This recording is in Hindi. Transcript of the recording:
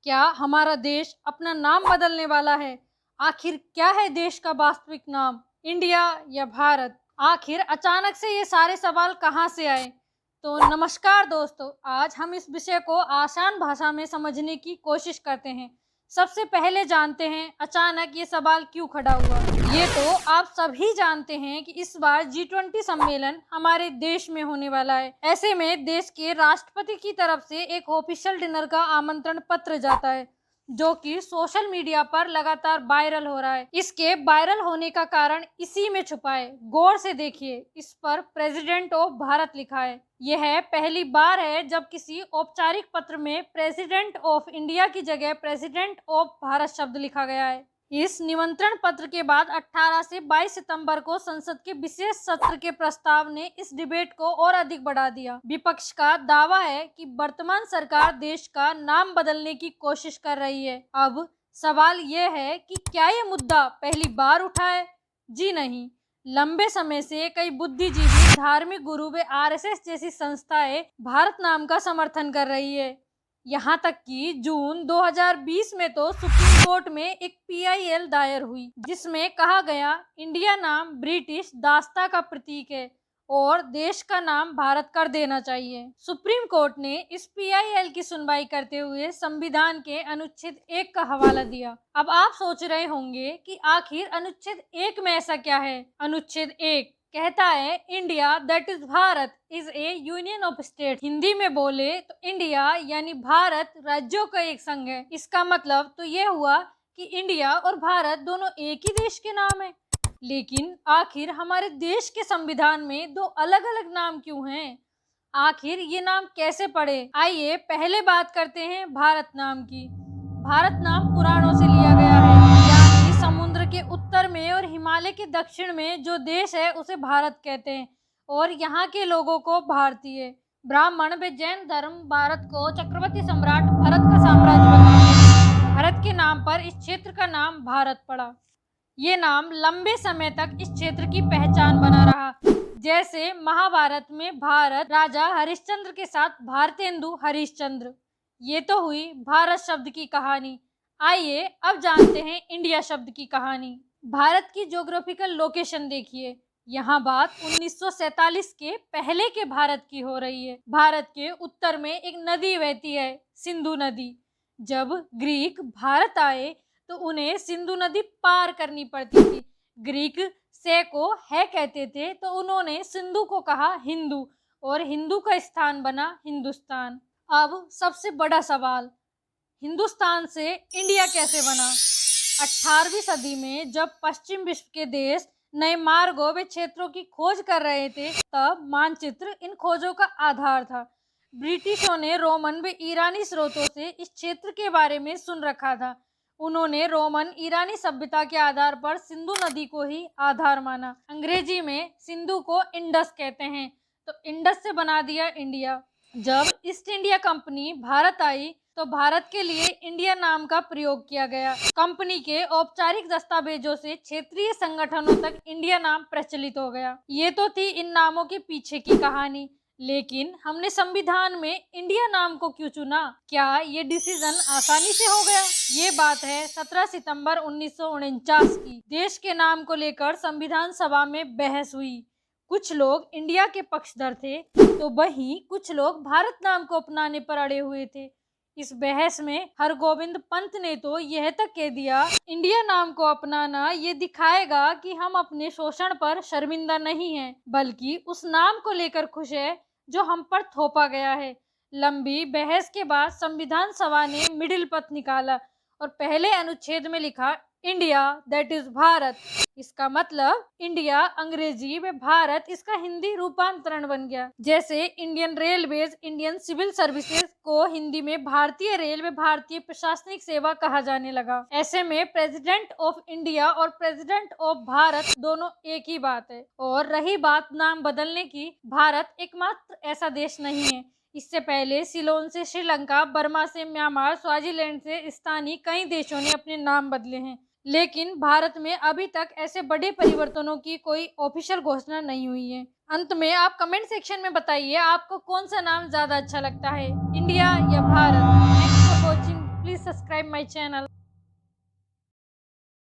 क्या हमारा देश अपना नाम बदलने वाला है? आखिर क्या है देश का वास्तविक नाम, इंडिया या भारत? आखिर अचानक से ये सारे सवाल कहाँ से आए? तो नमस्कार दोस्तों, आज हम इस विषय को आसान भाषा में समझने की कोशिश करते हैं। सबसे पहले जानते हैं अचानक ये सवाल क्यों खड़ा हुआ। ये तो आप सभी जानते हैं कि इस बार G20 सम्मेलन हमारे देश में होने वाला है। ऐसे में देश के राष्ट्रपति की तरफ से एक ऑफिशियल डिनर का आमंत्रण पत्र जाता है, जो कि सोशल मीडिया पर लगातार वायरल हो रहा है। इसके वायरल होने का कारण इसी में छुपा है। गौर से देखिए, इस पर प्रेसिडेंट ऑफ भारत लिखा है। यह पहली बार है जब किसी औपचारिक पत्र में प्रेसिडेंट ऑफ इंडिया की जगह प्रेसिडेंट ऑफ भारत शब्द लिखा गया है। इस निमंत्रण पत्र के बाद 18 से 22 सितंबर को संसद के विशेष सत्र के प्रस्ताव ने इस डिबेट को और अधिक बढ़ा दिया। विपक्ष का दावा है कि वर्तमान सरकार देश का नाम बदलने की कोशिश कर रही है। अब सवाल यह है कि क्या ये मुद्दा पहली बार उठा है? जी नहीं, लंबे समय से कई बुद्धिजीवी, धार्मिक गुरु व आरएसएस जैसी संस्थाएं भारत नाम का समर्थन कर रही है। यहाँ तक कि जून 2020 में तो सुप्रीम कोर्ट में एक PIL दायर हुई, जिसमें कहा गया इंडिया नाम ब्रिटिश दासता का प्रतीक है और देश का नाम भारत कर देना चाहिए। सुप्रीम कोर्ट ने इस PIL की सुनवाई करते हुए संविधान के अनुच्छेद 1 का हवाला दिया। अब आप सोच रहे होंगे कि आखिर अनुच्छेद 1 में ऐसा क्या है। अनुच्छेद 1 कहता है India that is Bharat is A union of state. Hindi में बोले तो इंडिया यानी भारत राज्यों का एक संघ है। इसका मतलब तो ये हुआ कि इंडिया और भारत दोनों एक ही देश के नाम है। लेकिन आखिर हमारे देश के संविधान में दो अलग अलग नाम क्यों हैं? आखिर ये नाम कैसे पड़े? आइए पहले बात करते हैं भारत नाम की। भारत नाम पुराणों से लिया गया है, यानी समुद्र के उत्तर में और हिमालय के दक्षिण में जो देश है उसे भारत कहते हैं और यहाँ के लोगों को भारतीय। ब्राह्मण व जैन धर्म भारत को चक्रवर्ती सम्राट भरत का साम्राज्य बनाते। भरत के नाम पर इस क्षेत्र का नाम भारत पड़ा। ये नाम लंबे समय तक इस क्षेत्र की पहचान बना रहा। जैसे महाभारत में भारत राजा हरिश्चंद्र के साथ भारतेंदु हरिश्चंद्र। ये तो हुई भारत शब्द की कहानी। आइए अब जानते हैं इंडिया शब्द की कहानी। भारत की ज्योग्राफिकल लोकेशन देखिए। यहाँ बात 1947 के पहले के भारत की हो रही है। भारत के उत्तर में एक नदी बहती है, सिंधु नदी। जब ग्रीक भारत आए तो उन्हें सिंधु नदी पार करनी पड़ती थी। ग्रीक से को है कहते थे, तो उन्होंने सिंधु को कहा हिंदू और हिंदू का स्थान बना हिंदुस्तान। अब सबसे बड़ा सवाल, हिंदुस्तान से इंडिया कैसे बना? 18वीं सदी में जब पश्चिम विश्व के देश नए मार्गों व क्षेत्रों की खोज कर रहे थे, तब मानचित्र इन खोजों का आधार था। ब्रिटिशों ने रोमन व ईरानी स्रोतों से इस क्षेत्र के बारे में सुन रखा था। उन्होंने रोमन ईरानी सभ्यता के आधार पर सिंधु नदी को ही आधार माना। अंग्रेजी में सिंधु को इंडस कहते हैं, तो इंडस से बना दिया इंडिया। जब ईस्ट इंडिया कंपनी भारत आई तो भारत के लिए इंडिया नाम का प्रयोग किया गया। कंपनी के औपचारिक दस्तावेजों से क्षेत्रीय संगठनों तक इंडिया नाम प्रचलित हो गया। ये तो थी इन नामों के पीछे की कहानी, लेकिन हमने संविधान में इंडिया नाम को क्यों चुना? क्या ये डिसीजन आसानी से हो गया? ये बात है 17 सितंबर 1949 की। देश के नाम को लेकर संविधान सभा में बहस हुई। कुछ लोग इंडिया के पक्षधर थे, तो वहीं कुछ लोग भारत नाम को अपनाने पर अड़े हुए थे। इस बहस में हरगोविंद पंत ने तो यह तक कह दिया, इंडिया नाम को अपनाना ये दिखाएगा कि हम अपने शोषण पर शर्मिंदा नहीं हैं, बल्कि उस नाम को लेकर खुश है जो हम पर थोपा गया है। लंबी बहस के बाद संविधान सभा ने मिडिल पथ निकाला और पहले अनुच्छेद में लिखा इंडिया दैट इज भारत। इसका मतलब इंडिया अंग्रेजी व भारत इसका हिंदी रूपांतरण बन गया। जैसे Indian railways, Indian civil services को हिंदी में भारतीय रेल व भारतीय प्रशासनिक सेवा कहा जाने लगा। ऐसे में प्रेसिडेंट ऑफ इंडिया और प्रेसिडेंट ऑफ भारत दोनों एक ही बात है। और रही बात नाम बदलने की, भारत एकमात्र ऐसा देश नहीं है। इससे पहले सिलोन से श्रीलंका, बर्मा से म्यांमार, स्वाजीलैंड से स्थानीय कई देशों ने अपने नाम बदले हैं, लेकिन भारत में अभी तक ऐसे बड़े परिवर्तनों की कोई ऑफिशियल घोषणा नहीं हुई है। अंत में आप कमेंट सेक्शन में बताइए आपको कौन सा नाम ज्यादा अच्छा लगता है, इंडिया या Bharat. Thanks for watching, please subscribe my channel.